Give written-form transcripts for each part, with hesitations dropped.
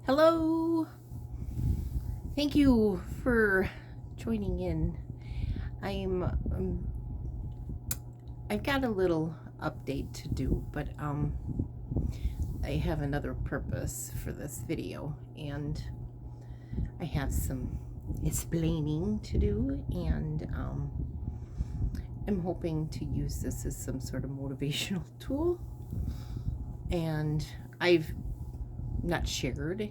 Hello. Thank you for joining in. I'm I've got a little update to do, but I have another purpose for this video, and I have some explaining to do, and I'm hoping to use this as some sort of motivational tool. And I've not shared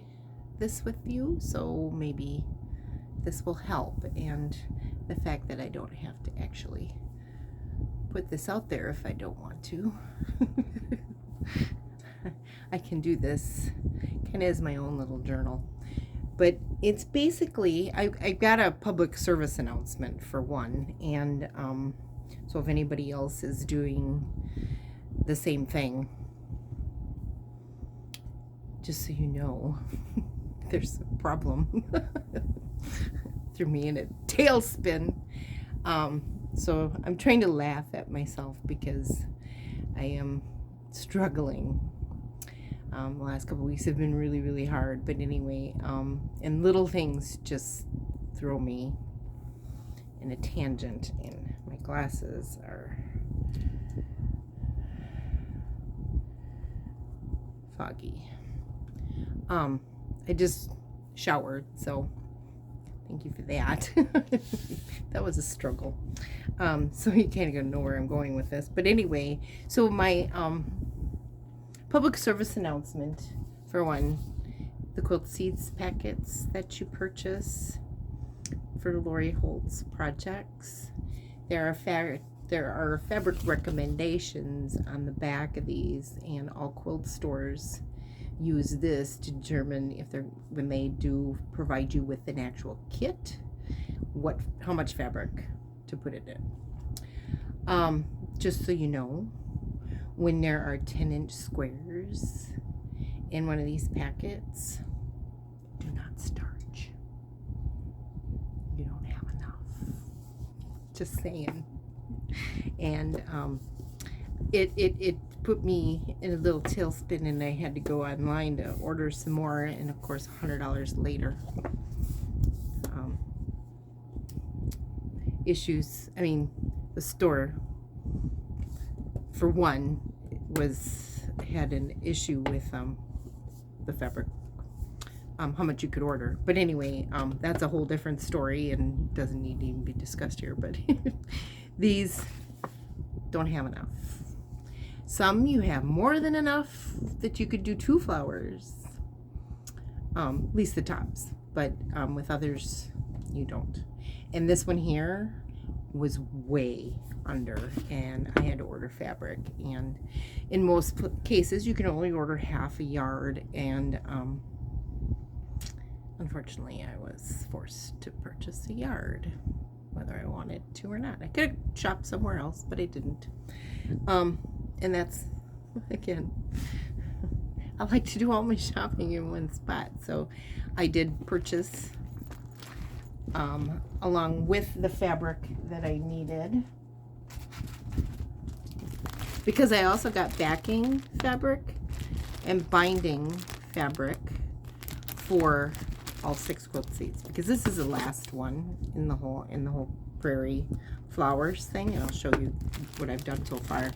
this with you, so maybe this will help. And the fact that I don't have to actually put this out there if I don't want to. I can do this kind of as my own little journal. But it's basically, I've got a public service announcement for one, and so if anybody else is doing the same thing, just so you know, there's a problem. Threw me in a tailspin. So I'm trying to laugh at myself because I am struggling. The last couple weeks have been really, really hard. But anyway, and little things just throw me in a tangent, and my glasses are foggy. I just showered, so thank you for that. That was a struggle. So you kind of gonna know where I'm going with this. But anyway, so my public service announcement for one, the quilt seeds packets that you purchase for Lori Holt's projects. There are fabric recommendations on the back of these, and all quilt stores use this to determine if they're, when they do provide you with an actual kit, how much fabric to put it in. Just so you know, when there are 10-inch squares in one of these packets, do not starch. You don't have enough. Just saying. And it put me in a little tailspin, and I had to go online to order some more, and of course $100 later. The store, for one, had an issue with the fabric, how much you could order. But anyway, that's a whole different story and doesn't need to even be discussed here. But these don't have enough. Some you have more than enough that you could do 2 flowers, at least the tops, but with others you don't. And this one here was way under, and I had to order fabric, and in most cases you can only order half a yard, and unfortunately I was forced to purchase a yard, whether I wanted to or not. I could have shopped somewhere else, but I didn't. And that's, again, I like to do all my shopping in one spot. So I did purchase, along with the fabric that I needed, because I also got backing fabric and binding fabric for all 6 quilt seats, because this is the last one in the whole prairie flowers thing, and I'll show you what I've done so far.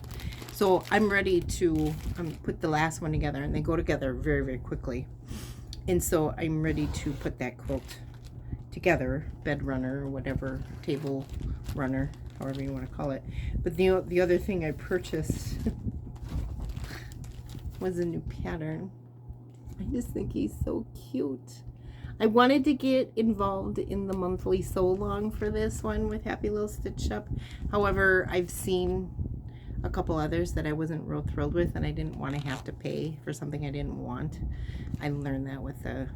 So I'm ready to put the last one together, and they go together very, very quickly. And so I'm ready to put that quilt together, bed runner or whatever, table runner, however you want to call it. But the other thing I purchased was a new pattern. I just think he's so cute. I wanted to get involved in the monthly sew along for this one with Happy Little Stitch Shop. However, I've seen a couple others that I wasn't real thrilled with, and I didn't want to have to pay for something I didn't want. I learned that with the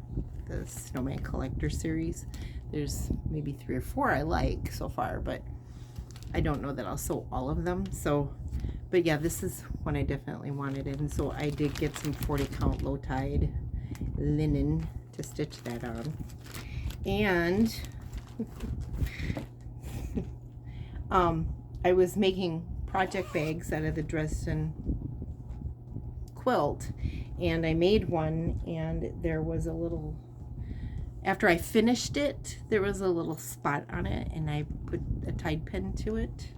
Snowman Collector series. There's maybe 3 or 4 I like so far, but I don't know that I'll sew all of them. So, but yeah, this is one I definitely wanted, and so I did get some 40 count low tide linen to stitch that on. And I was making project bags out of the Dresden quilt, and I made one, and there was a little, after I finished it, there was a little spot on it, and I put a Tide pen to it,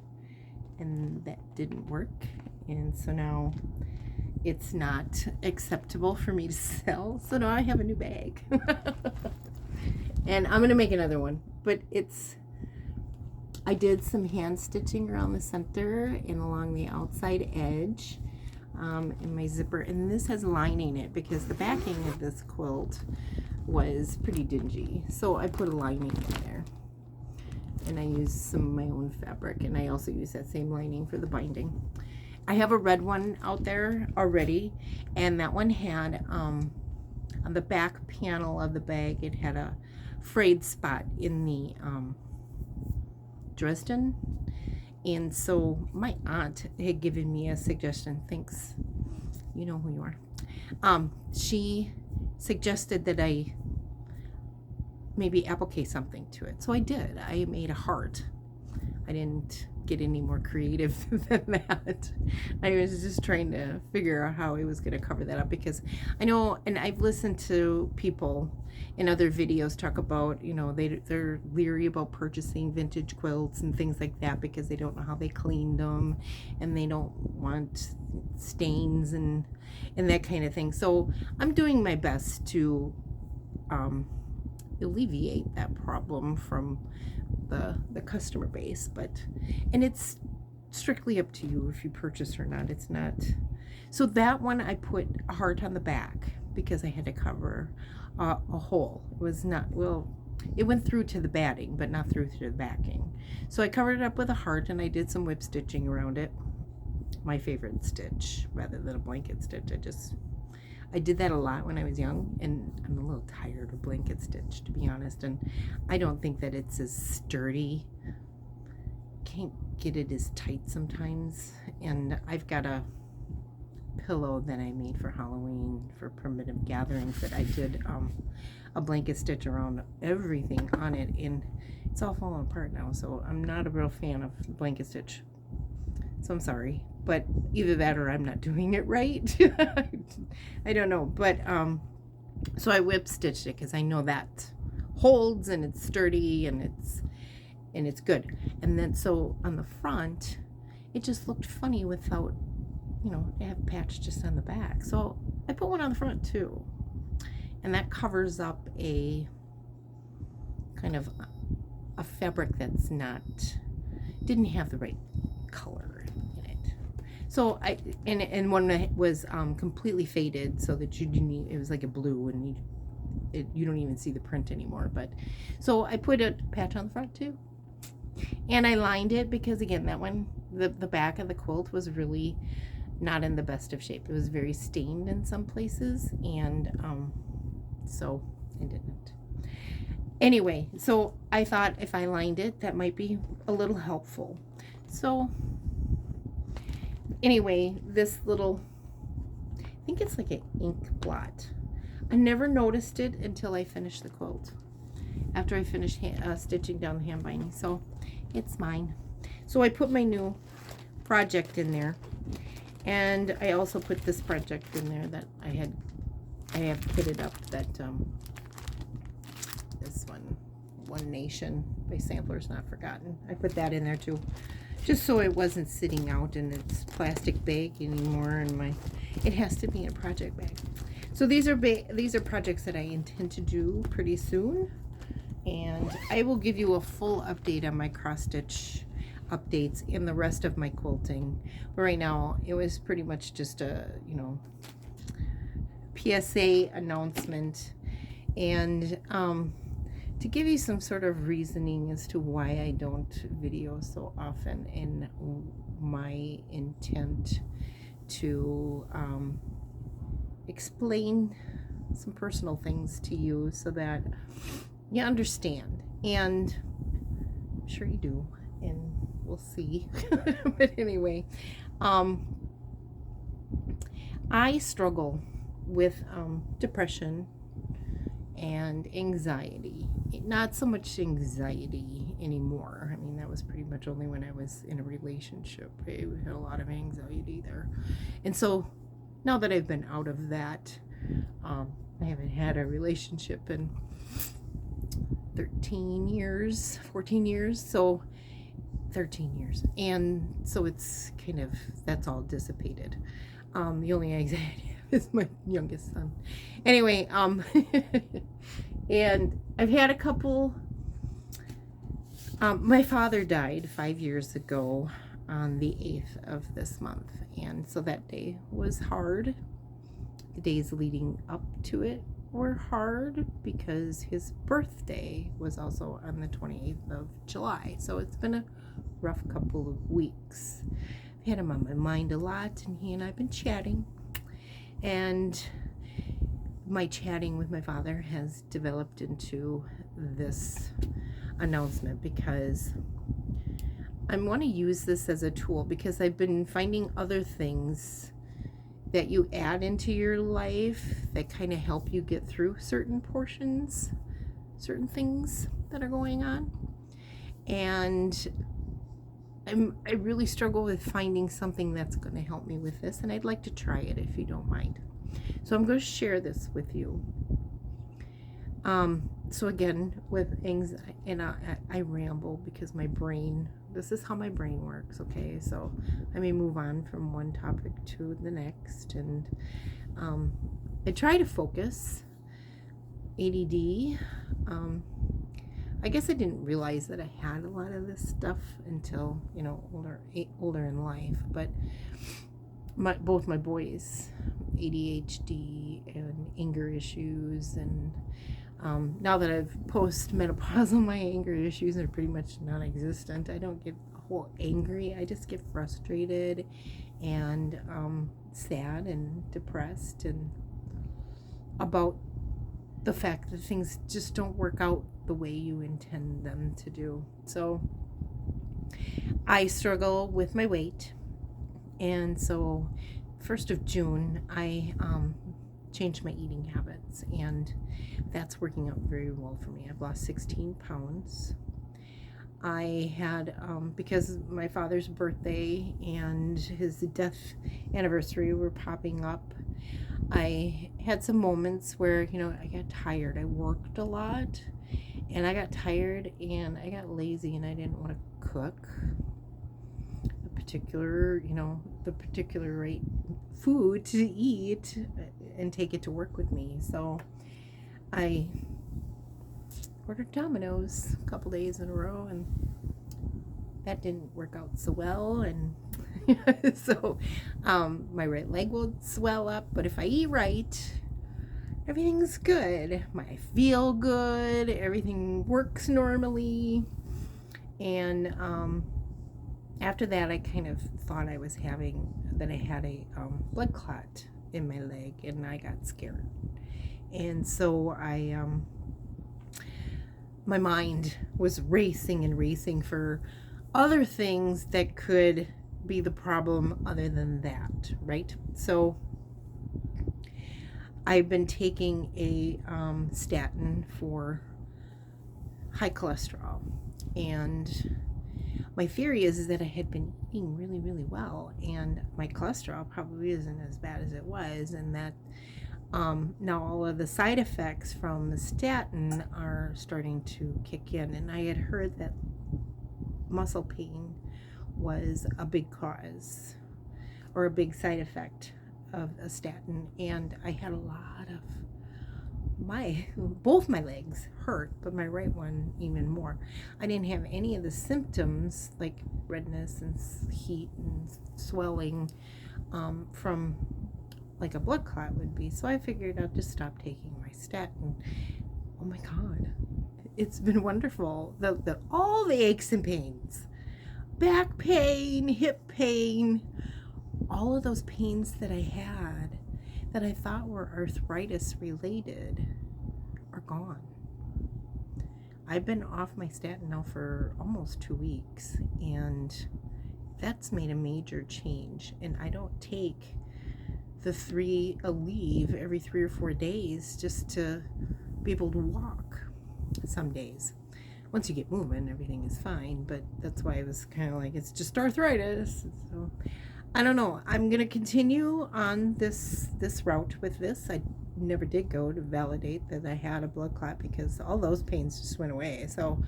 and that didn't work, and so now it's not acceptable for me to sell, so now I have a new bag. And I'm gonna make another one, but I did some hand stitching around the center and along the outside edge, in my zipper, and this has lining it because the backing of this quilt was pretty dingy, so I put a lining in there, and I used some of my own fabric, and I also use that same lining for the binding. I have a red one out there already, and that one had on the back panel of the bag, it had a frayed spot in the Dresden, and so my aunt had given me a suggestion. Thanks, you know who you are. She suggested that I maybe applique something to it, so I did. I made a heart. I didn't get any more creative than that. I was just trying to figure out how I was going to cover that up, because I know, and I've listened to people in other videos talk about, you know, they're leery about purchasing vintage quilts and things like that because they don't know how they cleaned them, and they don't want stains and that kind of thing. So I'm doing my best to alleviate that problem from the customer base, and it's strictly up to you if you purchase or not. It's not. So that one I put a heart on the back because I had to cover a hole. It was not, well, it went through to the batting but not through to the backing, so I covered it up with a heart, and I did some whip stitching around it. My favorite stitch rather than a blanket stitch. I did that a lot when I was young, and I'm a little tired of blanket stitch, to be honest, and I don't think that it's as sturdy. Can't get it as tight sometimes, and I've got a pillow that I made for Halloween for primitive gatherings that I did a blanket stitch around everything on it, and it's all falling apart now, so I'm not a real fan of blanket stitch, so I'm sorry. But either that or I'm not doing it right. I don't know. But so I whip stitched it because I know that holds, and it's sturdy, and it's good. And then so on the front, it just looked funny without, you know, I have a patch just on the back. So I put one on the front too, and that covers up a kind of a fabric that's didn't have the right color. So and one that was completely faded, so that you didn't it was like a blue, and you don't even see the print anymore. But so I put a patch on the front too, and I lined it because, again, that one, the back of the quilt was really not in the best of shape. It was very stained in some places, and so I didn't. Anyway, so I thought if I lined it, that might be a little helpful. So anyway, this little, I think it's like an ink blot. I never noticed it until I finished the quilt, after I finished stitching down the hand binding. So it's mine. So I put my new project in there, and I also put this project in there that I have kitted up, that this One Nation by Samplers Not Forgotten. I put that in there too, just so it wasn't sitting out in its plastic bag anymore, and it has to be in a project bag. So these are projects that I intend to do pretty soon, and I will give you a full update on my cross stitch updates in the rest of my quilting. But right now it was pretty much just a, you know, PSA announcement, and to give you some sort of reasoning as to why I don't video so often, and my intent to explain some personal things to you so that you understand, and I'm sure you do, and we'll see. But anyway, I struggle with depression and anxiety. Not so much anxiety anymore. I mean, that was pretty much only when I was in a relationship. I had a lot of anxiety there. And so now that I've been out of that, I haven't had a relationship in 13 years, 14 years, so 13 years. And so it's kind of, that's all dissipated. The only anxiety I have is my youngest son. Anyway, and I've had a couple, my father died 5 years ago on the 8th of this month. And so that day was hard. The days leading up to it were hard because his birthday was also on the 28th of July. So it's been a rough couple of weeks. I've had him on my mind a lot, and he and I have been chatting. And my chatting with my father has developed into this announcement because I want to use this as a tool, because I've been finding other things that you add into your life that kind of help you get through certain portions, certain things that are going on. And I really struggle with finding something that's going to help me with this, and I'd like to try it if you don't mind. So I'm going to share this with you. So again, with anxiety, and I ramble because my brain, this is how my brain works, okay? So I may move on from one topic to the next, and I try to focus. ADD, I guess I didn't realize that I had a lot of this stuff until, older in life, but both my boys, ADHD and anger issues, and now that I've post-menopausal, my anger issues are pretty much non-existent. I don't get a whole angry. I just get frustrated and sad and depressed, and about the fact that things just don't work out the way you intend them to do. So I struggle with my weight, and so 1st of June I changed my eating habits, and that's working out very well for me. I've lost 16 pounds. I had, because my father's birthday and his death anniversary were popping up, I had some moments where, I got tired. I worked a lot, and I got tired, and I got lazy, and I didn't want to cook the particular right food to eat and take it to work with me. So I ordered Domino's a couple days in a row, and that didn't work out so well. And so my right leg will swell up, but if I eat right, everything's good. I feel good, everything works normally. And after that, I kind of thought I had a blood clot in my leg, and I got scared. And so my mind was racing and racing for other things that could be the problem other than that, right? So I've been taking a statin for high cholesterol, and my theory is that I had been eating really, really well, and my cholesterol probably isn't as bad as it was, and that now all of the side effects from the statin are starting to kick in. And I had heard that muscle pain was a big cause or a big side effect of a statin, and I had a lot of both my legs hurt, but my right one even more. I didn't have any of the symptoms like redness and heat and swelling from like a blood clot would be. So I figured I'd just stop taking my statin. Oh my God, it's been wonderful. All the aches and pains, back pain, hip pain, all of those pains that I had that I thought were arthritis related are gone. I've been off my statin now for almost 2 weeks, and that's made a major change. And I don't take a leave every 3 or 4 days just to be able to walk some days. Once you get moving, everything is fine, but that's why I was kind of like, it's just arthritis. So I don't know. I'm gonna continue on this route with this. I never did go to validate that I had a blood clot because all those pains just went away. So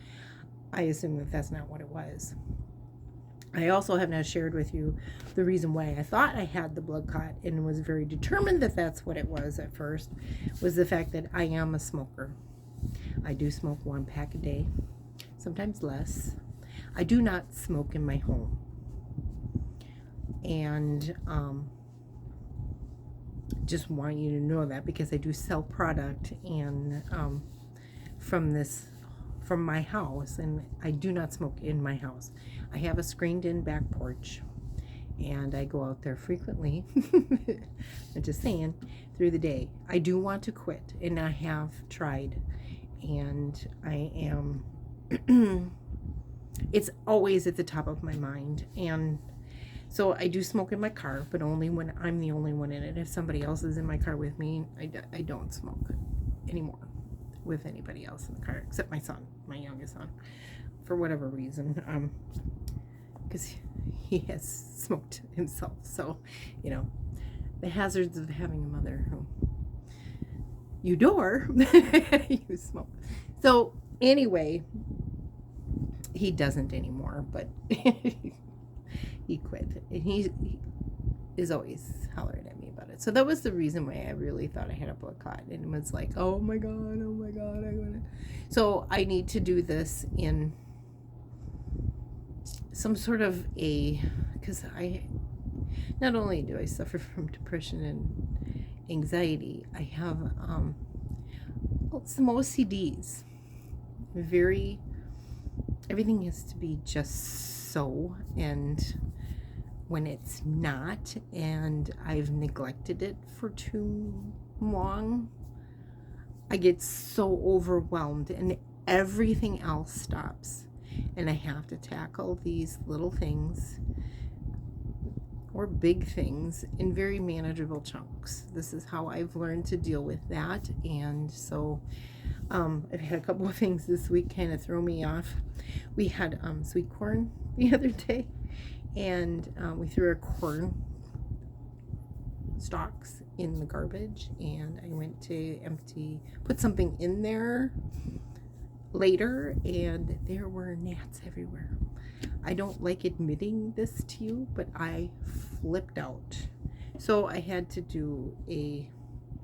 I assume that that's not what it was. I also have now shared with you the reason why I thought I had the blood clot and was very determined that that's what it was at first, was the fact that I am a smoker. I do smoke 1 pack a day, sometimes less. I do not smoke in my home. And just want you to know that because I do sell product and from my house, and I do not smoke in my house. I have a screened in back porch and I go out there frequently. I'm just saying, through the day. I do want to quit, and I have tried, and I am it's always at the top of my mind. And so I do smoke in my car, but only when I'm the only one in it. If somebody else is in my car with me, I don't smoke anymore with anybody else in the car, except my son, my youngest son, for whatever reason, because he has smoked himself. So, you know, the hazards of having a mother who you adore, you smoke. So anyway, he doesn't anymore, but he quit, and he is always hollering at me about it. So that was the reason why I really thought I had a blood clot, and it was like, oh my god, I want to. So I need to do this in some sort of because I not only do I suffer from depression and anxiety, I have some OCDs. Everything has to be just so, and when it's not, and I've neglected it for too long, I get so overwhelmed and everything else stops, and I have to tackle these little things or big things in very manageable chunks. This is how I've learned to deal with that. And so I've had a couple of things this week kind of throw me off. We had sweet corn the other day, and we threw our corn stalks in the garbage, and I went to put something in there later, and there were gnats everywhere. I don't like admitting this to you, but I flipped out. So I had to do a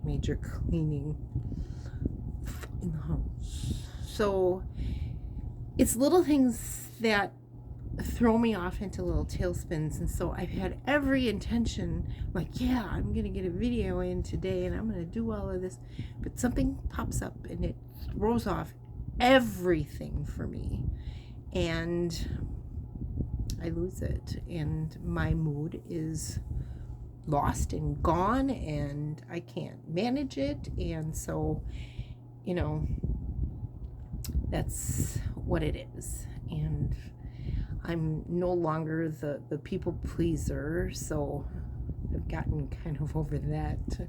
major cleaning in the house. So it's little things that throw me off into little tailspins. And so I've had every intention, like, yeah, I'm going to get a video in today and I'm going to do all of this. But something pops up and it throws off everything for me. And I lose it. And my mood is lost and gone, and I can't manage it. And so, you know, that's what it is. And I'm no longer the people pleaser, so I've gotten kind of over that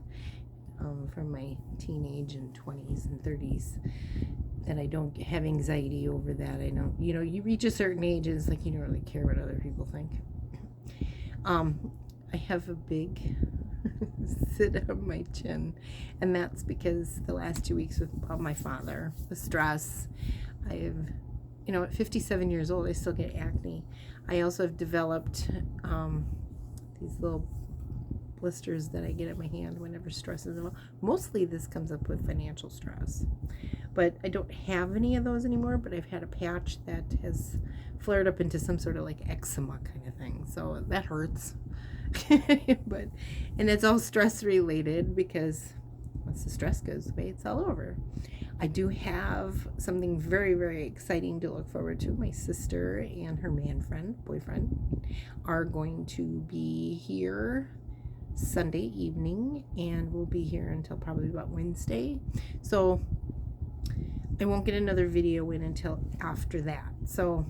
from my teenage and 20s and 30s, that I don't have anxiety over that. I know, you know, you reach a certain age and it's like you don't really care what other people think. I have a big sit on my chin, and that's because the last 2 weeks with my father, the stress. I've, you know, at 57 years old, I still get acne. I also have developed these little blisters that I get at my hand whenever stress is involved. Mostly this comes up with financial stress, but I don't have any of those anymore. But I've had a patch that has flared up into some sort of like eczema kind of thing, so that hurts. But and it's all stress related, because once the stress goes away, it's all over. I do have something very, very exciting to look forward to. My sister and her boyfriend are going to be here Sunday evening, and we'll be here until probably about Wednesday. So I won't get another video in until after that. So,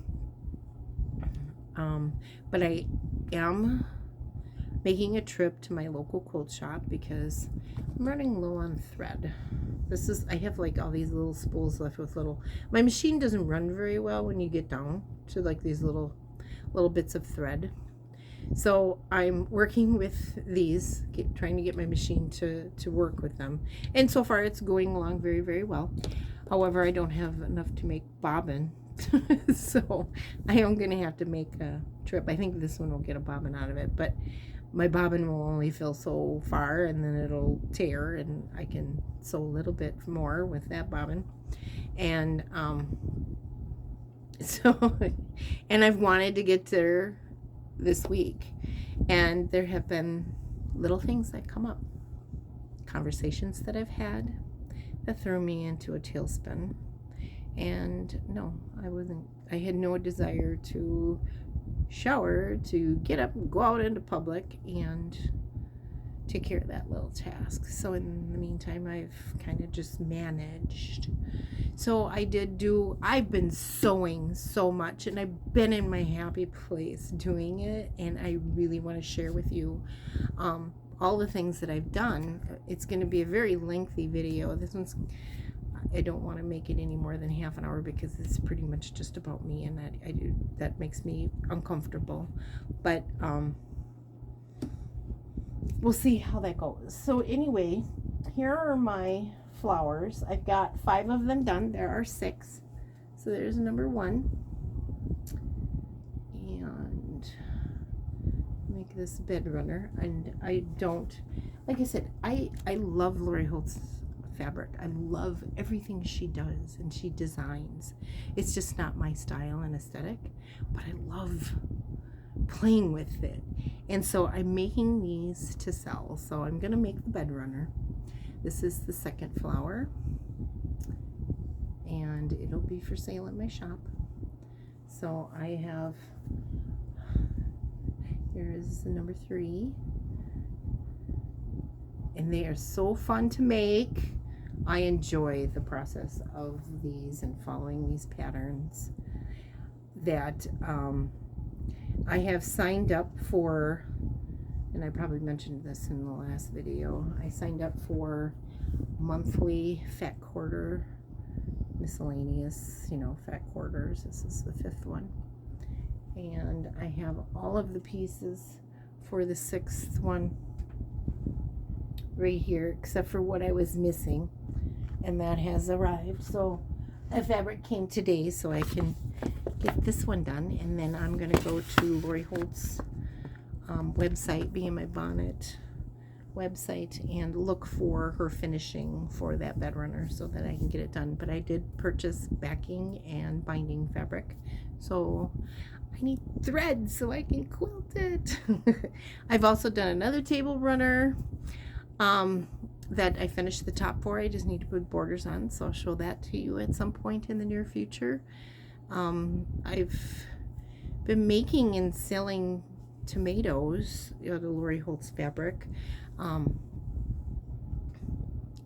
but I am making a trip to my local quilt shop because I'm running low on thread. I have like all these little spools left with my machine doesn't run very well when you get down to like these little bits of thread. So I'm working with these, trying to get my machine to work with them. And so far it's going along very, very well. However, I don't have enough to make bobbin. So I am going to have to make a trip. I think this one will get a bobbin out of it, but my bobbin will only fill so far and then it'll tear, and I can sew a little bit more with that bobbin. And so and I've wanted to get there this week, and there have been little things that come up, conversations that I've had that threw me into a tailspin. And no, I had no desire to shower, to get up and go out into public and take care of that little task. So in the meantime, I've kind of just managed. So I've been sewing so much, and I've been in my happy place doing it, and I really want to share with you all the things that I've done. It's going to be a very lengthy video. I don't want to make it any more than half an hour because it's pretty much just about me, and that makes me uncomfortable. But we'll see how that goes. So anyway, here are my flowers. I've got 5 of them done. There are 6. So there's number 1. And make this bed runner. And I don't, like I said, I love Lori Holt's fabric. I love everything she does and she designs. It's just not my style and aesthetic, but I love playing with it. And so I'm making these to sell. So I'm gonna make the bed runner. This is the second flower, and it'll be for sale at my shop. So I have, here is the number 3, and they are so fun to make. I enjoy the process of these and following these patterns. That I have signed up for, and I probably mentioned this in the last video, I signed up for monthly fat quarter miscellaneous, fat quarters. This is the 5th one. And I have all of the pieces for the 6th one right here, except for what I was missing, and that has arrived. So the fabric came today, so I can get this one done, and then I'm gonna go to Lori Holt's website, Be In My Bonnet website, and look for her finishing for that bed runner so that I can get it done. But I did purchase backing and binding fabric, so I need thread so I can quilt it. I've also done another table runner that I finished the top for. I just need to put borders on, so I'll show that to you at some point in the near future. I've been making and selling tomatoes, the Lori Holt's fabric,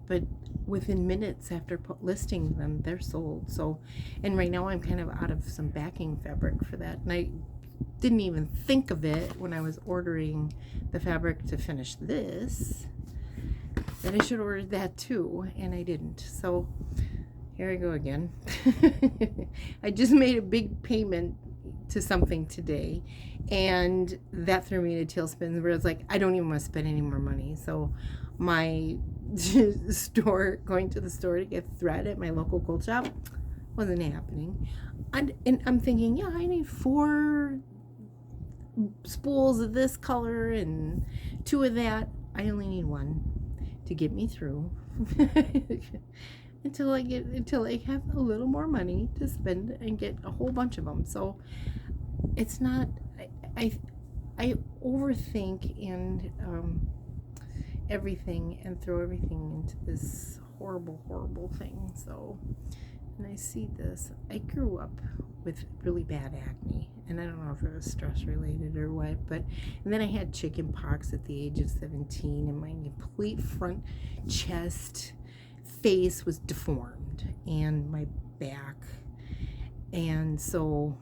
but within minutes after listing them, they're sold. So, and right now I'm kind of out of some backing fabric for that, and I didn't even think of it when I was ordering the fabric to finish this, that I should order that too, and I didn't. So here I go again. I just made a big payment to something today, and that threw me in a tailspin where I was like, I don't even want to spend any more money. So my going to the store to get thread at my local quilt shop wasn't happening. And I'm thinking, yeah, I need 4 spools of this color and 2 of that. I only need 1 to get me through until I have a little more money to spend and get a whole bunch of them. So it's not, I overthink and everything, and throw everything into this horrible thing. So, and I see this, I grew up with really bad acne, and I don't know if it was stress related or what, but, and then I had chicken pox at the age of 17, and my complete front chest face was deformed, and my back, and so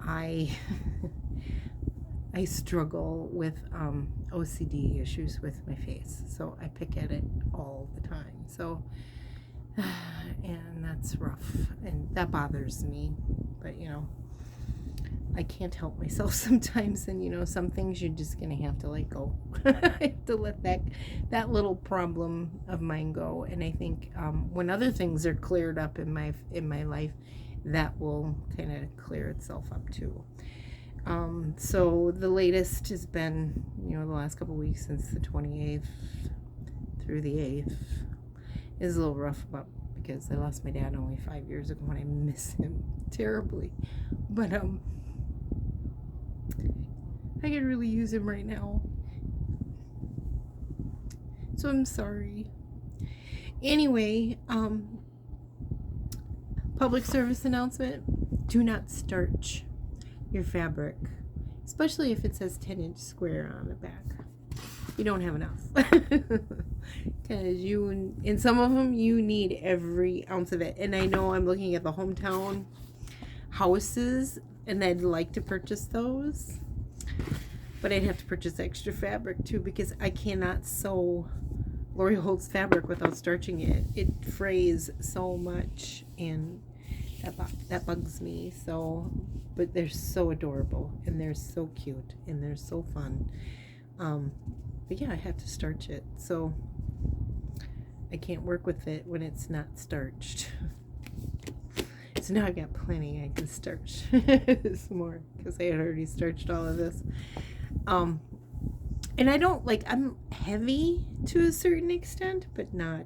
I struggle with OCD issues with my face, so I pick at it all the time. So and that's rough, and that bothers me, but I can't help myself sometimes, and you know, some things you're just gonna have to let go. I have to let that little problem of mine go, and I think when other things are cleared up in my life, that will kind of clear itself up too. So the latest has been, you know, the last couple weeks since the 28th through the 8th is a little rough about because I lost my dad only 5 years ago and I miss him terribly. But I could really use him right now. So I'm sorry. Anyway, public service announcement. Do not starch your fabric, especially if it says 10-inch square on the back. You don't have enough. Because in some of them, you need every ounce of it. And I know I'm looking at the hometown houses, and I'd like to purchase those. But I'd have to purchase extra fabric too, because I cannot sew Lori Holt's fabric without starching it. It frays so much, and that bugs me. So, but they're so adorable, and they're so cute, and they're so fun. But yeah, I have to starch it, so I can't work with it when it's not starched. So now I've got plenty I can starch some more, because I had already starched all of this. And I don't I'm heavy to a certain extent, but not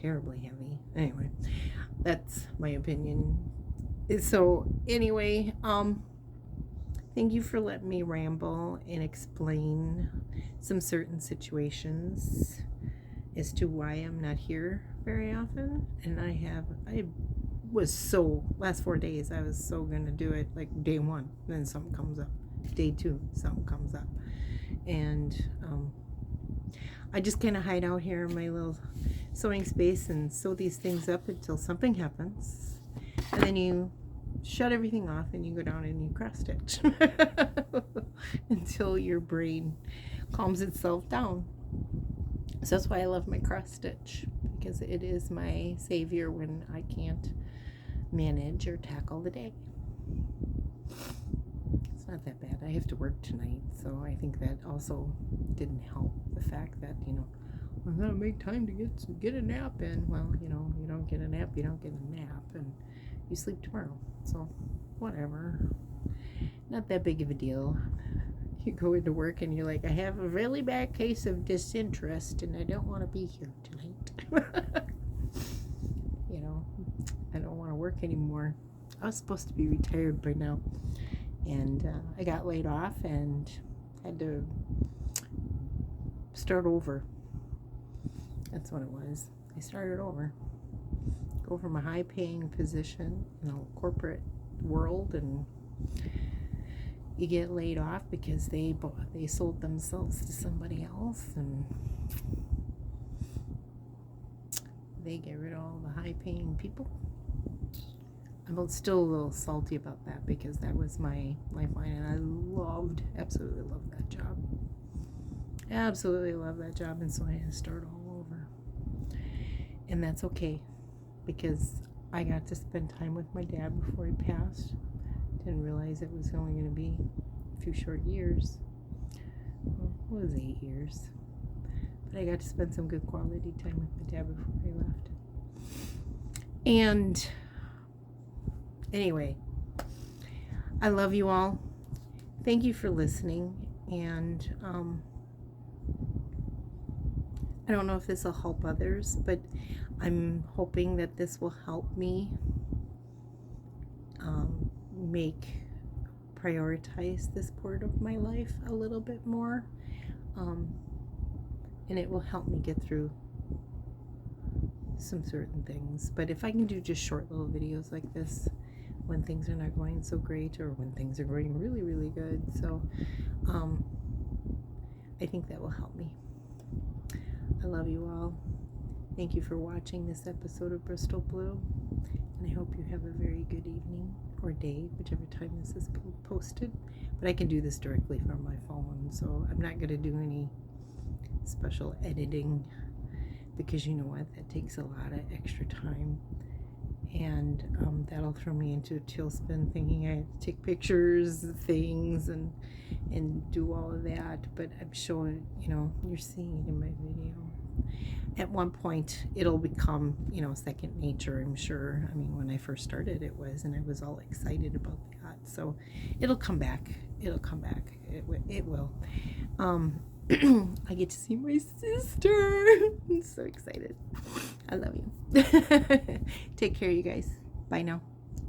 terribly heavy. Anyway, that's my opinion. So anyway, thank you for letting me ramble and explain some certain situations as to why I'm not here very often. And I was so, last 4 days, I was so going to do it like day 1, then something comes up. Day 2, something comes up. And I just kind of hide out here in my little sewing space and sew these things up until something happens. And then you shut everything off and you go down and you cross stitch until your brain calms itself down. So that's why I love my cross stitch, because it is my savior when I can't manage or tackle the day. It's not that bad. I have to work tonight, so I think that also didn't help the fact that, you know, I'm gonna make time to get a nap in. Well, you know, you don't get a nap, you don't get a nap, and you sleep tomorrow. So whatever, not that big of a deal. You go into work and you're like, I have a really bad case of disinterest and I don't want to be here tonight. You know, I don't want to work anymore. I was supposed to be retired by now, and I got laid off and had to start over. That's what it was. I started over. Go from a high-paying position in a corporate world, and you get laid off because they sold themselves to somebody else, and they get rid of all the high-paying people. I'm still a little salty about that, because that was my lifeline, and I absolutely loved that job. Absolutely love that job, and so I had to start all over. And that's okay, because I got to spend time with my dad before he passed. Didn't realize it was only going to be a few short years. Well, it was 8 years. But I got to spend some good quality time with my dad before he left. And anyway, I love you all. Thank you for listening. And I don't know if this will help others, but I'm hoping that this will help me prioritize this part of my life a little bit more, and it will help me get through some certain things. But if I can do just short little videos like this when things are not going so great, or when things are going really, really good, so I think that will help me. I love you all. Thank you for watching this episode of Bristol Blue, and I hope you have a very good evening or day, whichever time this is posted. But I can do this directly from my phone, so I'm not going to do any special editing, because you know what, that takes a lot of extra time, and that'll throw me into a tailspin, thinking I have to take pictures of things and do all of that. But I'm showing, you're seeing it in my video. At one point it'll become, second nature, I'm sure. I mean, when I first started it was, and I was all excited about that. So it'll come back. It will. I get to see my sister. I'm so excited. I love you. Take care, you guys. Bye now.